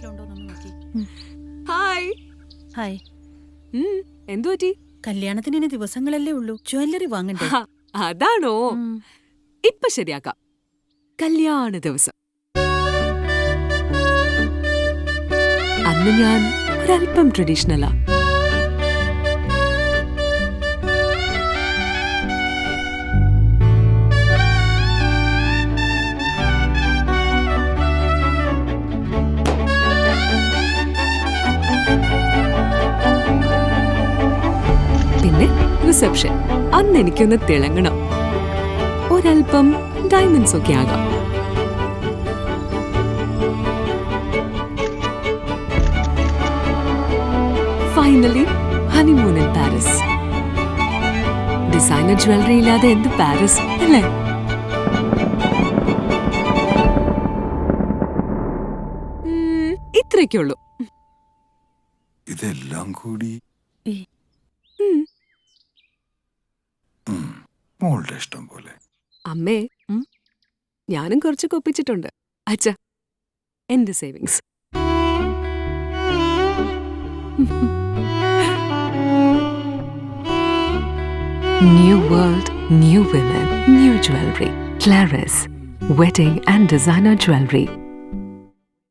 വീട്ടിലുണ്ടോന്നൊന്ന് നോക്കി. Hi. Hi. എന്തു പറ്റി? കല്യാണത്തിന് ഇനി ദിവസങ്ങളല്ലേ ഉള്ളൂ, ജ്വല്ലറി വാങ്ങണ്ടേ? അതാണോ? ഉം. ഇപ്പൊ ശരിയാക്കാം. കല്യാണ ദിവസം അന്ന് ഞാൻ ഒരല്പം ട്രഡീഷണലാ. പിന്നെ റിസപ്ഷൻ അന്ന് എനിക്കൊന്ന് തിളങ്ങണം. ഒരൽപ്പം ഡയമണ്ട്സ് ഒക്കെ ആകാം. Finally honeymoon in Paris. Designer jewellery ഇല്ലാതെ എന്ത് പാരീസ് അല്ലേ? ഇത്രയ്ക്കുള്ളൂ. ഇതെല്ലാം കൂടി ഏ, മോളുടെ ഇഷ്ടം പോലെ. അമ്മേ, ഞാനും കുറച്ച് കൊപ്പിച്ചിട്ടുണ്ട്. അച്ഛ, എന്റെ savings. New world, new women, new jewelry. Claris, wedding and designer jewelry.